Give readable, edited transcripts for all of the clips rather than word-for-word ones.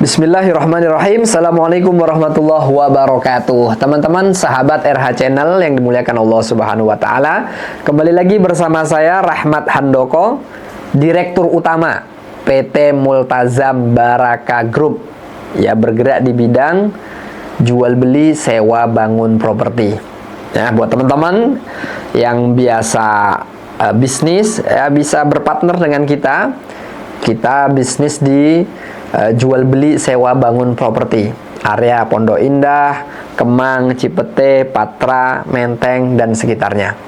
Bismillahirrahmanirrahim. Assalamualaikum warahmatullahi wabarakatuh. Teman-teman sahabat RH Channel yang dimuliakan Allah Subhanahu wa taala, kembali lagi bersama saya Rahmat Handoko, Direktur Utama PT Multazam Baraka Group, ya, bergerak di bidang jual beli sewa bangun properti. Ya, buat teman-teman yang biasa bisnis, ya, bisa berpartner dengan kita. Kita bisnis di jual beli sewa bangun properti, area Pondok Indah, Kemang, Cipete, Patra, Menteng, dan sekitarnya.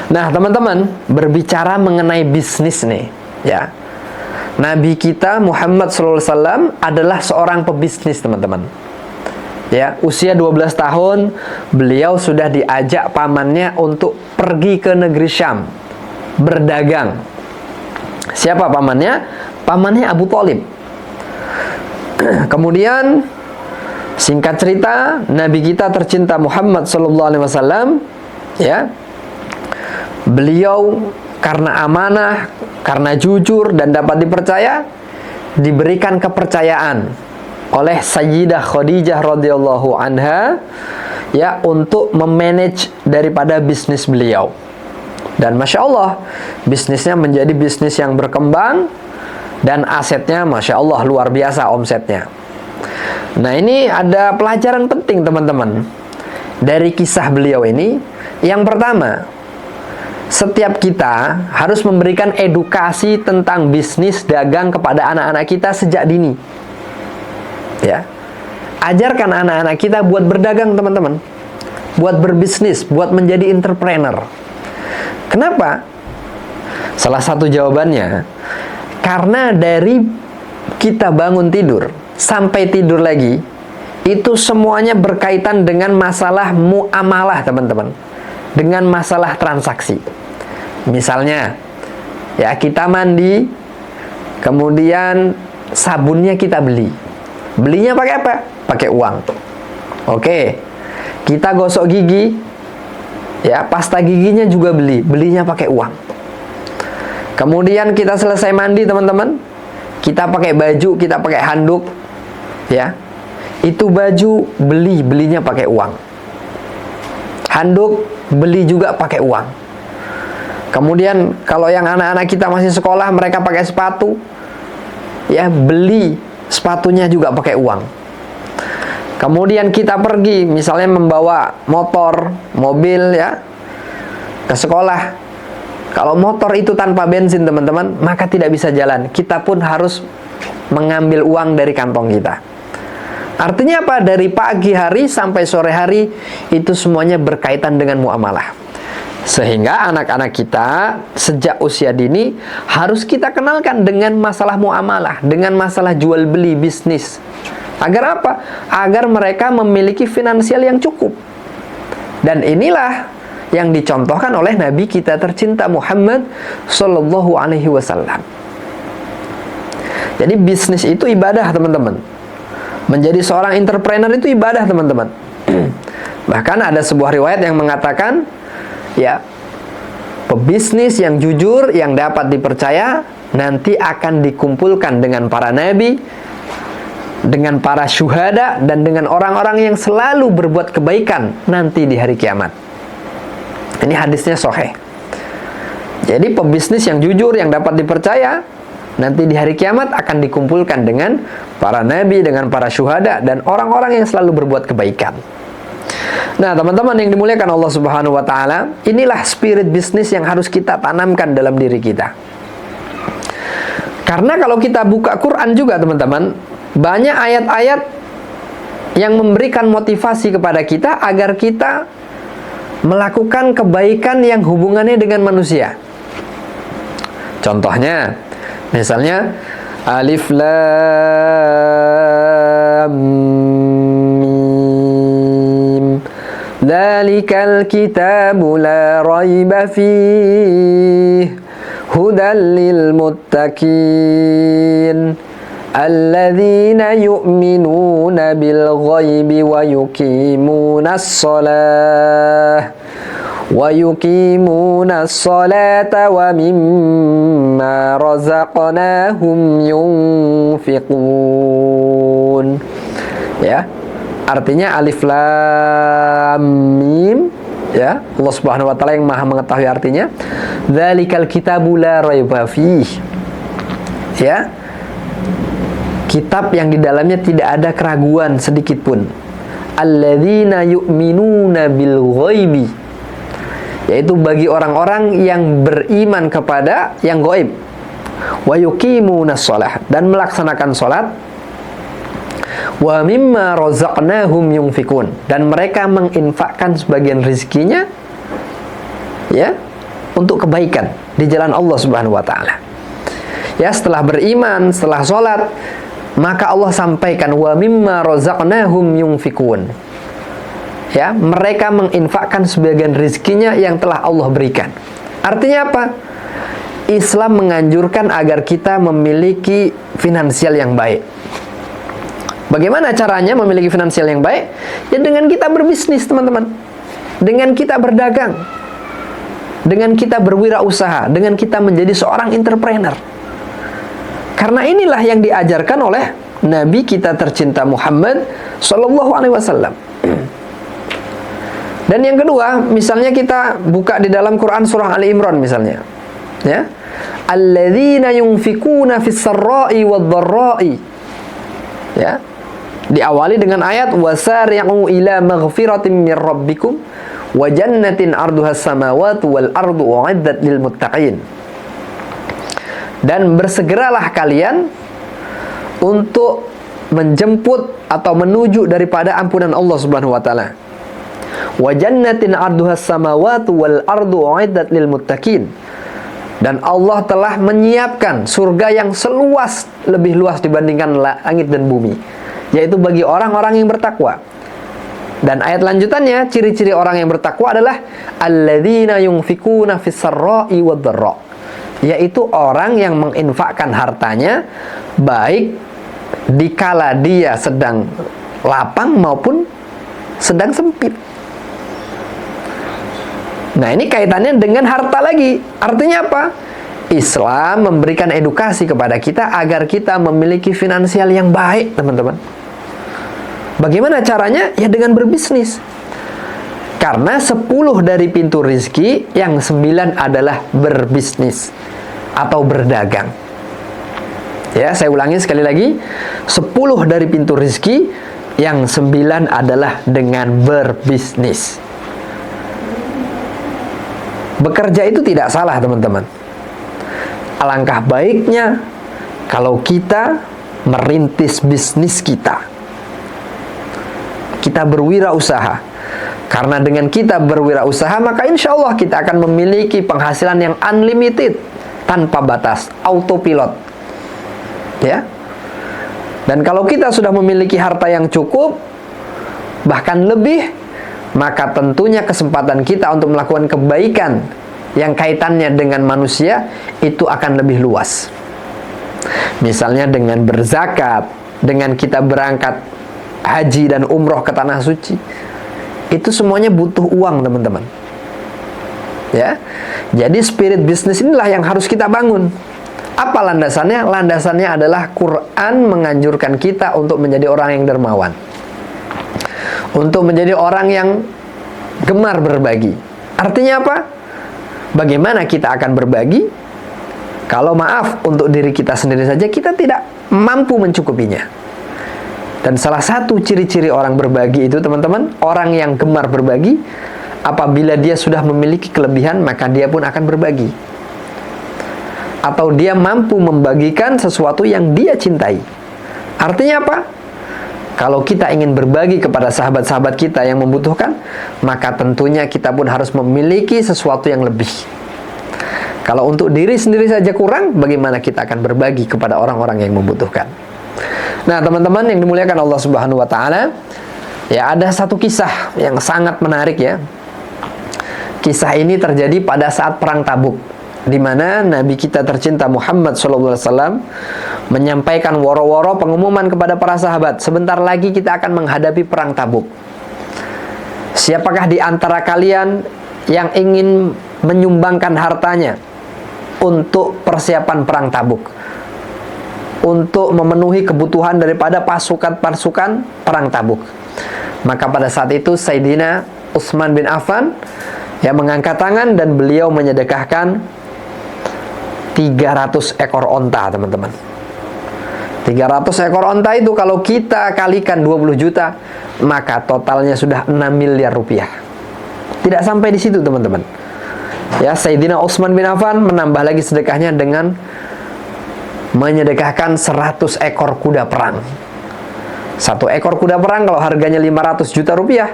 Nah, teman-teman, berbicara mengenai bisnis nih, ya, Nabi kita Muhammad SAW adalah seorang pebisnis, teman-teman. Ya, usia 12 tahun, beliau sudah diajak pamannya untuk pergi ke negeri Syam, berdagang. Siapa pamannya? Pamannya Abu Thalib. Kemudian singkat cerita, Nabi kita tercinta Muhammad SAW, ya, beliau karena amanah, karena jujur dan dapat dipercaya, diberikan kepercayaan oleh Sayyidah Khadijah radhiyallahu anha, ya, untuk memanage daripada bisnis beliau. Dan Masya Allah, bisnisnya menjadi bisnis yang berkembang, dan asetnya Masya Allah luar biasa omsetnya. Nah, ini ada pelajaran penting, teman-teman, dari kisah beliau ini. Yang pertama, setiap kita harus memberikan edukasi tentang bisnis dagang kepada anak-anak kita sejak dini, ya. Ajarkan anak-anak kita buat berdagang, teman-teman, buat berbisnis, buat menjadi entrepreneur. Kenapa? Salah satu jawabannya, karena dari kita bangun tidur sampai tidur lagi, itu semuanya berkaitan dengan masalah muamalah, teman-teman, dengan masalah transaksi. Misalnya, ya, kita mandi, kemudian sabunnya kita beli. Belinya pakai apa? Pakai uang. Oke. Kita gosok gigi, ya, pasta giginya juga belinya pakai uang. Kemudian kita selesai mandi, teman-teman, kita pakai baju, kita pakai handuk, ya, itu baju belinya pakai uang, handuk beli juga pakai uang. Kemudian kalau yang anak-anak kita masih sekolah, mereka pakai sepatu, ya, beli sepatunya juga pakai uang. Kemudian kita pergi, misalnya membawa motor, mobil, ya, ke sekolah. Kalau motor itu tanpa bensin, teman-teman, maka tidak bisa jalan. Kita pun harus mengambil uang dari kantong kita. Artinya apa? Dari pagi hari sampai sore hari, itu semuanya berkaitan dengan muamalah. Sehingga anak-anak kita sejak usia dini harus kita kenalkan dengan masalah muamalah, dengan masalah jual beli bisnis. Agar apa? Agar mereka memiliki finansial yang cukup. Dan inilah yang dicontohkan oleh Nabi kita tercinta Muhammad Sallallahu Alaihi Wasallam. Jadi bisnis itu ibadah, teman-teman. Menjadi seorang entrepreneur itu ibadah, teman-teman. Bahkan ada sebuah riwayat yang mengatakan, ya, pebisnis yang jujur, yang dapat dipercaya, nanti akan dikumpulkan dengan para nabi, dengan para syuhada, dan dengan orang-orang yang selalu berbuat kebaikan nanti di hari kiamat. Ini hadisnya sahih. Jadi pebisnis yang jujur, yang dapat dipercaya, nanti di hari kiamat akan dikumpulkan dengan para nabi, dengan para syuhada, dan orang-orang yang selalu berbuat kebaikan. Nah, teman-teman yang dimuliakan Allah Subhanahu wa taala, inilah spirit bisnis yang harus kita tanamkan dalam diri kita. Karena kalau kita buka Quran juga, teman-teman, banyak ayat-ayat yang memberikan motivasi kepada kita agar kita melakukan kebaikan yang hubungannya dengan manusia. Contohnya, misalnya Alif Lam Mim, Dzalikal kitabu la raiba fihi, hudal lil muttaqin, alladzina yu'minuna bil ghaibi wa yuqimunas shalah wa yuqimunas salata wa mimma razaqnahum yunfiqun. Ya. Artinya alif lam mim, ya. Allah Subhanahu wa taala yang Maha mengetahui artinya. Dzalikal kitabu la raiba fih. Ya. Kitab yang di dalamnya tidak ada keraguan sedikit pun. Alladzina yu'minuna bil ghaibi. Yaitu bagi orang-orang yang beriman kepada yang gaib. Wa yuqimunas shalah, dan melaksanakan salat. Wa mimma razaqnahum yunfikun, dan mereka menginfakkan sebagian rezekinya, ya, untuk kebaikan di jalan Allah Subhanahu wa taala. Ya, setelah beriman, setelah salat, maka Allah sampaikan wa mimma razaqnahum yunfikun. Ya, mereka menginfakkan sebagian rezekinya yang telah Allah berikan. Artinya apa? Islam menganjurkan agar kita memiliki finansial yang baik. Bagaimana caranya memiliki finansial yang baik? Ya dengan kita berbisnis, teman-teman. Dengan kita berdagang. Dengan kita berwirausaha, dengan kita menjadi seorang entrepreneur. Karena inilah yang diajarkan oleh Nabi kita tercinta Muhammad sallallahu alaihi wasallam. Dan yang kedua, misalnya kita buka di dalam Quran surah Ali Imran misalnya. Ya. Alladzina yunfikuna fis sarra'i wad-dharra'i. Ya. Diawali dengan ayat wasari'u ila maghfiratin mir rabbikum wa jannatin 'arduhas samawati wal ardu u'iddat lil muttaqin. Dan bersegeralah kalian untuk menjemput atau menuju daripada ampunan Allah Subhanahu wa taala. Wa jannatin 'arduhas samawati wal ardu u'iddat lil muttaqin. Dan Allah telah menyiapkan surga yang seluas, lebih luas dibandingkan langit dan bumi, yaitu bagi orang-orang yang bertakwa. Dan ayat lanjutannya, ciri-ciri orang yang bertakwa adalah alladzina yunfikuna fis sarra'i wad-dharra, yaitu orang yang menginfakkan hartanya baik dikala dia sedang lapang maupun sedang sempit. Nah, ini kaitannya dengan harta lagi. Artinya apa? Islam memberikan edukasi kepada kita agar kita memiliki finansial yang baik, teman-teman. Bagaimana caranya? Ya dengan berbisnis. Karena 10 dari pintu rizki, yang 9 adalah berbisnis atau berdagang. Ya, saya ulangi sekali lagi. 10 dari pintu rizki, yang 9 adalah dengan berbisnis. Bekerja itu tidak salah, teman-teman. Alangkah baiknya kalau kita merintis bisnis kita. Kita berwirausaha. Karena dengan kita berwirausaha, maka insya Allah kita akan memiliki penghasilan yang unlimited, tanpa batas, autopilot. Ya. Dan kalau kita sudah memiliki harta yang cukup, bahkan lebih, maka tentunya kesempatan kita untuk melakukan kebaikan yang kaitannya dengan manusia itu akan lebih luas. Misalnya dengan berzakat, dengan kita berangkat haji dan umroh ke tanah suci, itu semuanya butuh uang, teman-teman. Ya, jadi spirit bisnis inilah yang harus kita bangun. Apa landasannya? Landasannya adalah Quran menganjurkan kita untuk menjadi orang yang dermawan, untuk menjadi orang yang gemar berbagi. Artinya apa? Bagaimana kita akan berbagi kalau maaf untuk diri kita sendiri saja kita tidak mampu mencukupinya. Dan salah satu ciri-ciri orang berbagi itu, teman-teman, orang yang gemar berbagi, apabila dia sudah memiliki kelebihan, maka dia pun akan berbagi. Atau dia mampu membagikan sesuatu yang dia cintai. Artinya apa? Kalau kita ingin berbagi kepada sahabat-sahabat kita yang membutuhkan, maka tentunya kita pun harus memiliki sesuatu yang lebih. Kalau untuk diri sendiri saja kurang, bagaimana kita akan berbagi kepada orang-orang yang membutuhkan? Nah, teman-teman yang dimuliakan Allah Subhanahu wa taala, ya ada satu kisah yang sangat menarik ya. Kisah ini terjadi pada saat perang Tabuk, di mana Nabi kita tercinta Muhammad SAW menyampaikan woro-woro pengumuman kepada para sahabat, sebentar lagi kita akan menghadapi perang Tabuk. Siapakah di antara kalian yang ingin menyumbangkan hartanya untuk persiapan perang Tabuk? untuk memenuhi kebutuhan daripada pasukan-pasukan perang Tabuk. Maka pada saat itu Sayyidina Utsman bin Affan mengangkat tangan dan beliau menyedekahkan 300 ekor onta, teman-teman. 300 ekor onta itu kalau kita kalikan 20 juta, maka totalnya sudah 6 miliar rupiah. Tidak sampai di situ, teman-teman. Sayyidina Utsman bin Affan menambah lagi sedekahnya dengan menyedekahkan 100 ekor kuda perang. Satu ekor kuda perang kalau harganya 500 juta rupiah,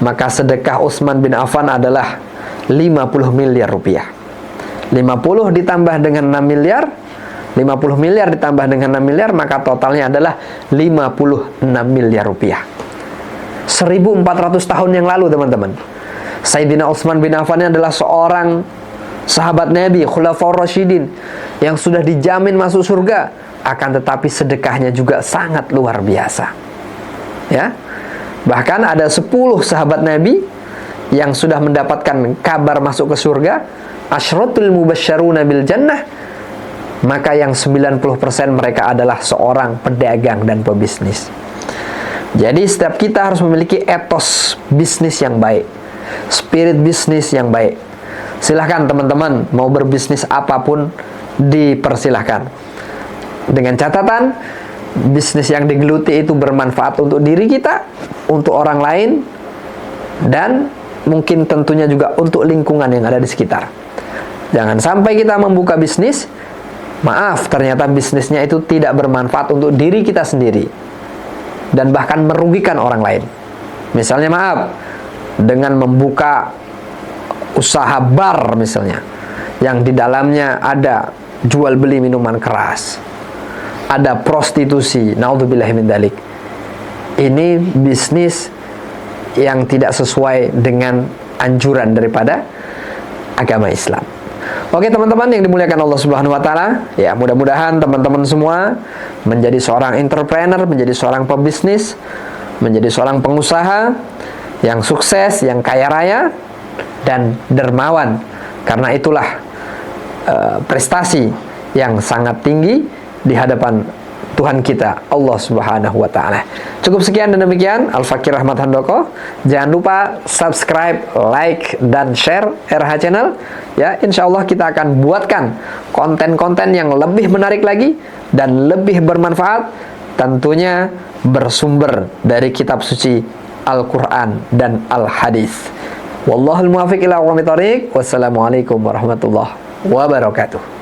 maka sedekah Utsman bin Affan adalah 50 miliar rupiah. 50 ditambah dengan 6 miliar, 50 miliar ditambah dengan 6 miliar, maka totalnya adalah 56 miliar rupiah. 1400 tahun yang lalu, teman-teman, Sayyidina Utsman bin Affan adalah seorang sahabat Nabi, Khulafaur Rasyidin, yang sudah dijamin masuk surga, akan tetapi sedekahnya juga sangat luar biasa. Bahkan ada 10 sahabat Nabi yang sudah mendapatkan kabar masuk ke surga, asyratul mubasysyaruna bil jannah, maka yang 90% mereka adalah seorang pedagang dan pebisnis. Jadi setiap kita harus memiliki etos bisnis yang baik, spirit bisnis yang baik. Silahkan teman-teman, mau berbisnis apapun dipersilahkan, dengan catatan bisnis yang digeluti itu bermanfaat untuk diri kita, untuk orang lain, dan mungkin tentunya juga untuk lingkungan yang ada di sekitar. Jangan sampai kita membuka bisnis, maaf, ternyata bisnisnya itu tidak bermanfaat untuk diri kita sendiri dan bahkan merugikan orang lain. Misalnya, maaf, dengan membuka usaha bar misalnya, yang di dalamnya ada jual beli minuman keras, ada prostitusi, naudzubillahi min dzalik. Ini bisnis yang tidak sesuai dengan anjuran daripada agama Islam. Oke, teman-teman yang dimuliakan Allah Subhanahu wa taala, mudah-mudahan teman-teman semua menjadi seorang entrepreneur, menjadi seorang pebisnis, menjadi seorang pengusaha yang sukses, yang kaya raya dan dermawan. Karena itulah prestasi yang sangat tinggi di hadapan Tuhan kita, Allah Subhanahu wa taala. Cukup sekian dan demikian Al-Fakir Ahmad Handoko. Jangan lupa subscribe, like, dan share RH Channel. Insya Allah kita akan buatkan konten-konten yang lebih menarik lagi dan lebih bermanfaat, tentunya bersumber dari kitab suci Al-Quran dan Al-Hadis. Wallahul muwaffiq ila aqwamit thoriq. Wassalamualaikum warahmatullahi wabarakatuh.